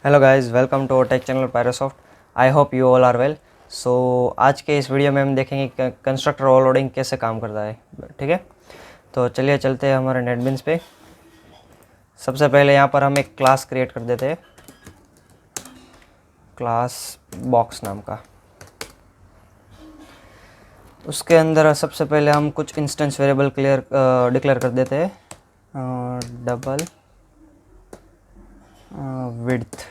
Hello guys, welcome to tech channel Pyrosoft. I hope you all are well. So आज के इस video में हम देखेंगे कंस्ट्रक्टर ओवरलोडिंग कैसे काम करता है। ठीक है, तो चलिए चलते हैं हमारे नेटबिन्स पे। सबसे पहले यहाँ पर हम एक क्लास क्रिएट कर देते हैं, क्लास बॉक्स नाम का। उसके अंदर सबसे पहले हम कुछ इंस्टेंस वेरिएबल डिक्लेयर कर देते हैं। Double width,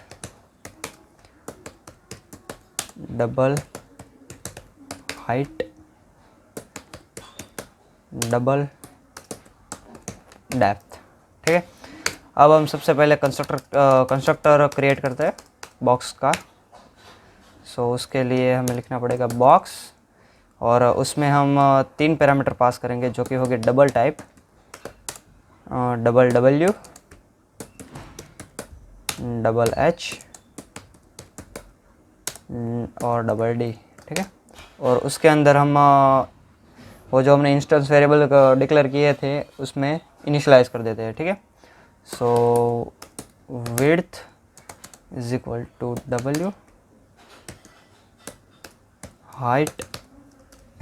double height, double depth. ठीक है, अब हम सबसे पहले कंस्ट्रक्टर क्रिएट करते हैं बॉक्स का। सो उसके लिए हमें लिखना पड़ेगा बॉक्स, और उसमें हम तीन पैरामीटर पास करेंगे जो कि होंगे double type, double W, double H और डबल डी। ठीक है, और उसके अंदर हम वो जो हमने इंस्टेंस वेरिएबल डिक्लेयर किए थे उसमें इनिशियलाइज कर देते हैं। ठीक है, so width is equal to W, height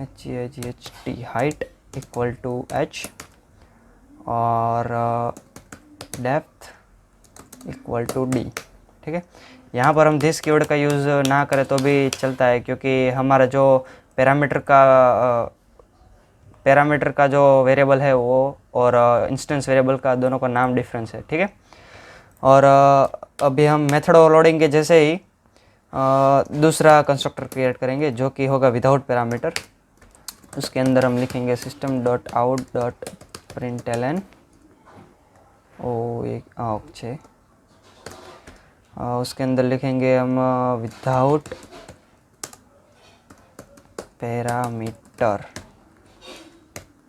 HEIGHT height equal to H, और डेप्थ इक्वल टू डी। ठीक है, यहाँ पर हम दिस कीवर्ड का यूज़ ना करें तो भी चलता है, क्योंकि हमारा जो पैरामीटर का जो वेरिएबल है वो और इंस्टेंस वेरिएबल का दोनों का नाम डिफरेंस है। ठीक है, और अभी हम मेथड ओवरलोडिंग के जैसे ही दूसरा कंस्ट्रक्टर क्रिएट करेंगे जो कि होगा विदाउट पैरामीटर। उसके अंदर हम लिखेंगे system dot out dot println छः। उसके अंदर लिखेंगे हम विदाउट पैरामीटर।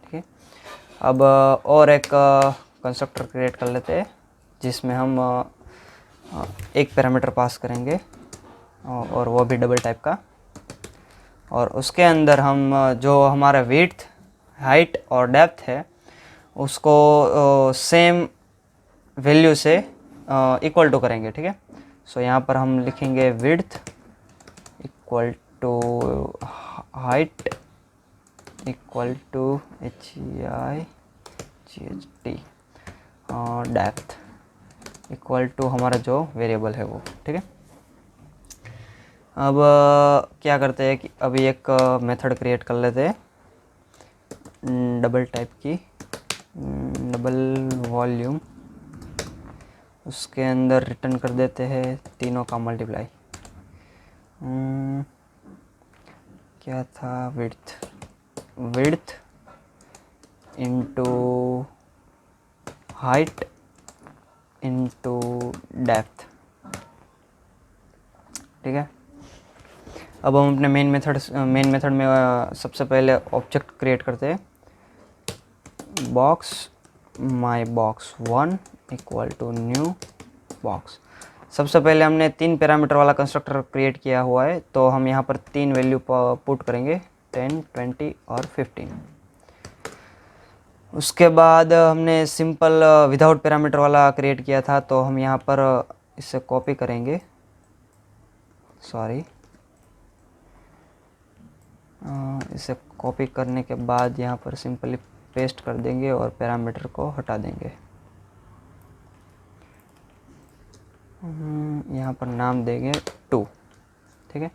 ठीक है, अब और एक कंस्ट्रक्टर क्रिएट कर लेते हैं जिसमें हम एक पैरामीटर पास करेंगे, और वो भी डबल टाइप का। और उसके अंदर हम जो हमारा विड्थ, हाइट और डेप्थ है उसको सेम वैल्यू से इक्वल टू करेंगे। ठीक है, सो यहाँ पर हम लिखेंगे width equal to height equal to HEIGHT और डेप्थ इक्वल टू हमारा जो वेरिएबल है वो। ठीक है, अब क्या करते हैं कि अभी एक मेथड क्रिएट कर लेते हैं डबल टाइप की, डबल वॉल्यूम। उसके अंदर रिटर्न कर देते हैं तीनों का मल्टीप्लाई। क्या था, width into height into depth. ठीक है, अब हम अपने मेन मेथड में सबसे पहले ऑब्जेक्ट क्रिएट करते हैं, box my box 1 equal to new box. सबसे पहले हमने तीन पैरामीटर वाला कंस्ट्रक्टर क्रिएट किया हुआ है, तो हम यहाँ पर तीन वैल्यू पुट करेंगे 10, 20 और 15। उसके बाद हमने सिंपल विदाउट पैरामीटर वाला क्रिएट किया था, तो हम यहाँ पर इसे कॉपी करेंगे, इसे कॉपी करने के बाद यहाँ पर सिंपली पेस्ट कर देंगे और पैरामीटर को हटा देंगे। यहाँ पर नाम देंगे 2। ठीक है,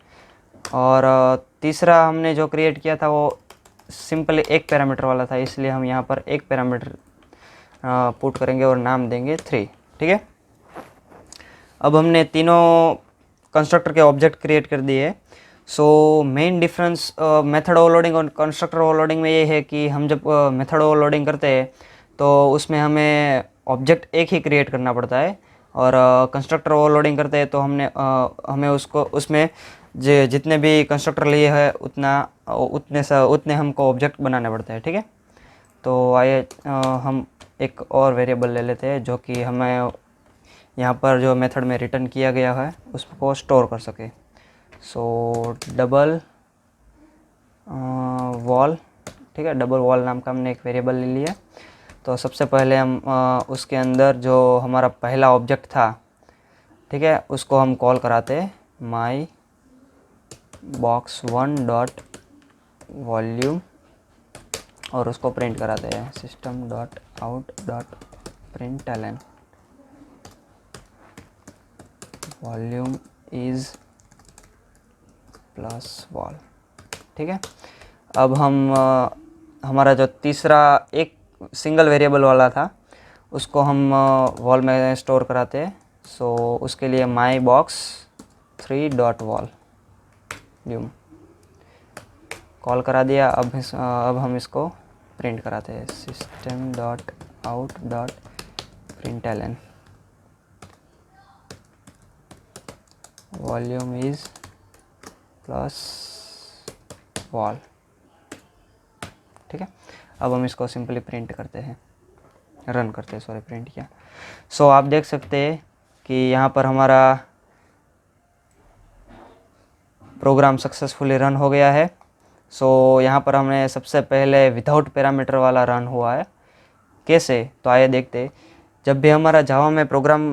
और तीसरा हमने जो क्रिएट किया था वो सिंपली एक पैरामीटर वाला था, इसलिए हम यहाँ पर एक पैरामीटर पुट करेंगे और नाम देंगे 3। ठीक है, अब हमने तीनों कंस्ट्रक्टर के ऑब्जेक्ट क्रिएट कर दिए। So main difference method overloading और कंस्ट्रक्टर ओवरलोडिंग में ये है कि हम जब मेथड ओवरलोडिंग करते हैं तो उसमें हमें ऑब्जेक्ट एक ही क्रिएट करना पड़ता है, और कंस्ट्रक्टर ओवरलोडिंग करते हैं तो हमें उसको उसमें जितने भी कंस्ट्रक्टर लिए हैं उतने हमको ऑब्जेक्ट बनाने पड़ते हैं। ठीक है, तो आइए हम एक और वेरिएबल ले लेते हैं जो कि हमें यहाँ पर जो मेथड में रिटर्न किया गया है उसको स्टोर कर सके। सो डबल वॉल। ठीक है, डबल वॉल नाम का हमने एक वेरिएबल ले लिया। तो सबसे पहले हम उसके अंदर जो हमारा पहला ऑब्जेक्ट था ठीक है, उसको हम कॉल कराते हैं माई बॉक्स वन डॉट वॉल्यूम और उसको प्रिंट कराते हैं system dot out dot println volume is plus wall. ठीक है, अब हम हमारा जो तीसरा एक सिंगल वेरिएबल वाला था उसको हम वॉल में स्टोर कराते हैं। सो उसके लिए माई बॉक्स 3 डॉट वॉल्यूम कॉल करा दिया। अब हम इसको प्रिंट कराते हैं system dot out dot println volume is plus wall. ठीक है, अब हम इसको सिंपली प्रिंट करते हैं, रन करते हैं, सॉरी प्रिंट किया। सो आप देख सकते हैं कि यहाँ पर हमारा प्रोग्राम सक्सेसफुली रन हो गया है। सो यहाँ पर हमने सबसे पहले विदाउट पैरामीटर वाला रन हुआ है। कैसे, तो आइए देखते। जब भी हमारा जावा में प्रोग्राम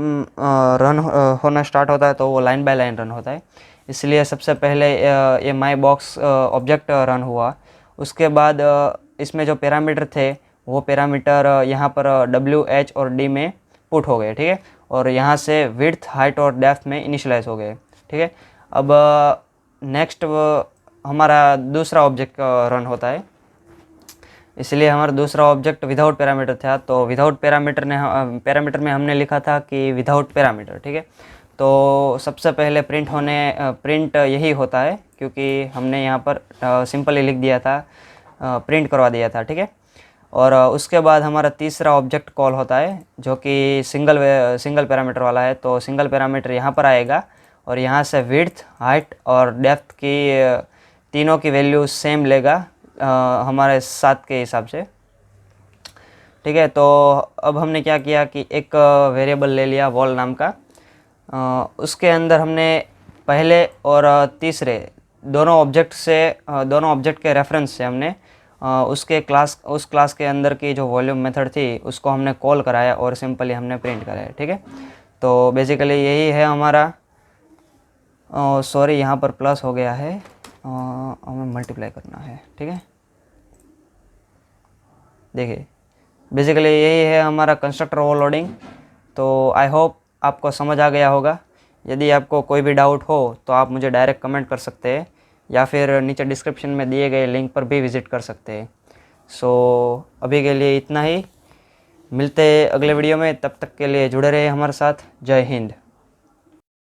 रन होना स्टार्ट होता है तो वो लाइन बाय लाइन रन होता है, इसलिए सबसे पहले ये माई बॉक्स ऑब्जेक्ट रन हुआ। उसके बाद इसमें जो पैरामीटर थे वो पैरामीटर यहाँ पर W, H और D में पुट हो गए। ठीक है, और यहाँ से विड्थ, हाइट और डेप्थ में इनिशियलाइज हो गए। ठीक है, अब नेक्स्ट हमारा दूसरा ऑब्जेक्ट रन होता है, इसलिए हमारा दूसरा ऑब्जेक्ट विदाउट पैरामीटर था। तो विदाउट पैरामीटर में हमने लिखा था कि विदाउट पैरामीटर। ठीक है, तो सबसे पहले प्रिंट यही होता है, क्योंकि हमने यहाँ पर सिंपली लिख दिया था, प्रिंट करवा दिया था। ठीक है, और उसके बाद हमारा तीसरा ऑब्जेक्ट कॉल होता है जो कि सिंगल पैरामीटर वाला है। तो सिंगल पैरामीटर यहाँ पर आएगा और यहाँ से विड्थ, हाइट और डेप्थ की तीनों की वैल्यू सेम लेगा हमारे साथ के हिसाब से। ठीक है, तो अब हमने क्या किया कि एक वेरिएबल ले लिया वॉल नाम का। उसके अंदर हमने पहले और तीसरे दोनों ऑब्जेक्ट के रेफरेंस से हमने उस क्लास के अंदर की जो वॉल्यूम मेथड थी उसको हमने कॉल कराया और सिंपली हमने प्रिंट कराया। ठीक है, तो बेसिकली यही है हमारा। सॉरी, यहाँ पर प्लस हो गया है, हमें मल्टीप्लाई करना है। ठीक है, देखिए बेसिकली यही है हमारा कंस्ट्रक्टर ओवरलोडिंग। तो आई होप आपको समझ आ गया होगा। यदि आपको कोई भी डाउट हो तो आप मुझे डायरेक्ट कमेंट कर सकते हैं या फिर नीचे डिस्क्रिप्शन में दिए गए लिंक पर भी विज़िट कर सकते हैं। सो अभी के लिए इतना ही, मिलते हैं अगले वीडियो में। तब तक के लिए जुड़े रहे हमारे साथ। जय हिंद।